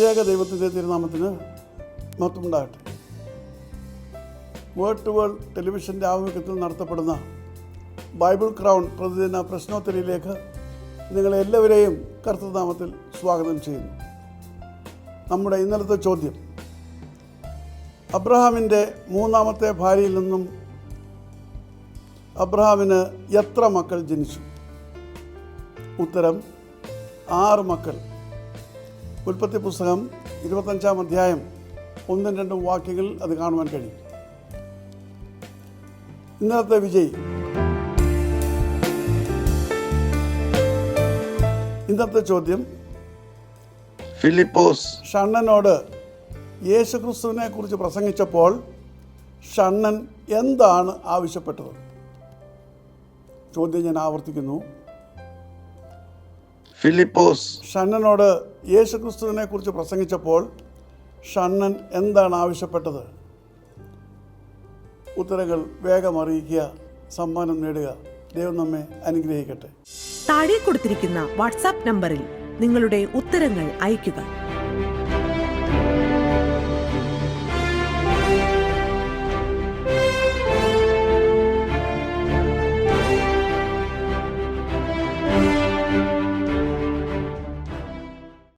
ത്രിയേക ദൈവത്തിൻ്റെ തിരുനാമത്തിന് മഹത്വമുണ്ടാകട്ടെ. വേർഡ് ടു വേൾഡ് ടെലിവിഷൻ്റെ ആഭിമുഖ്യത്തിൽ നടത്തപ്പെടുന്ന ബൈബിൾ ക്രൗൺ പ്രതിദിന പ്രശ്നോത്തരിയിലേക്ക് നിങ്ങളെല്ലാവരെയും കർത്തൃനാമത്തിൽ സ്വാഗതം ചെയ്യുന്നു. നമ്മുടെ ഇന്നലത്തെ ചോദ്യം, അബ്രഹാമിൻ്റെ മൂന്നാമത്തെ ഭാര്യയിൽ നിന്നും അബ്രഹാമിന് എത്ര മക്കൾ ജനിച്ചു? ഉത്തരം 6 മക്കൾ. ഉൽപ്പത്തി പുസ്തകം 25-ാം അധ്യായം 1-2 വാക്യങ്ങളിൽ അത് കാണുവാൻ കഴിയും. ഇന്നത്തെ വിജയി. ഇന്നത്തെ ചോദ്യം, ഫിലിപ്പോസ് ഷണ്ണനോട് യേശുക്രിസ്തുവിനെ കുറിച്ച് പ്രസംഗിച്ചപ്പോൾ ഷണ്ണൻ എന്താണ് ആവശ്യപ്പെട്ടത്? ചോദ്യം ഞാൻ ആവർത്തിക്കുന്നു. ഫിലിപ്പോസ് ഷണ്ണനോട് യേശുക്രിസ്തുവിനെ കുറിച്ച് പ്രസംഗിച്ചപ്പോൾ ഷണ്ണൻ എന്താണ് ആവശ്യപ്പെട്ടത്? ഉത്തരങ്ങൾ വേഗം അറിയിക്കുക, സമ്മാനം നേടുക. ദൈവം നമ്മെ അനുഗ്രഹിക്കട്ടെ. താഴെ കൊടുത്തിരിക്കുന്ന വാട്സാപ്പ് നമ്പറിൽ നിങ്ങളുടെ ഉത്തരങ്ങൾ അയയ്ക്കുക.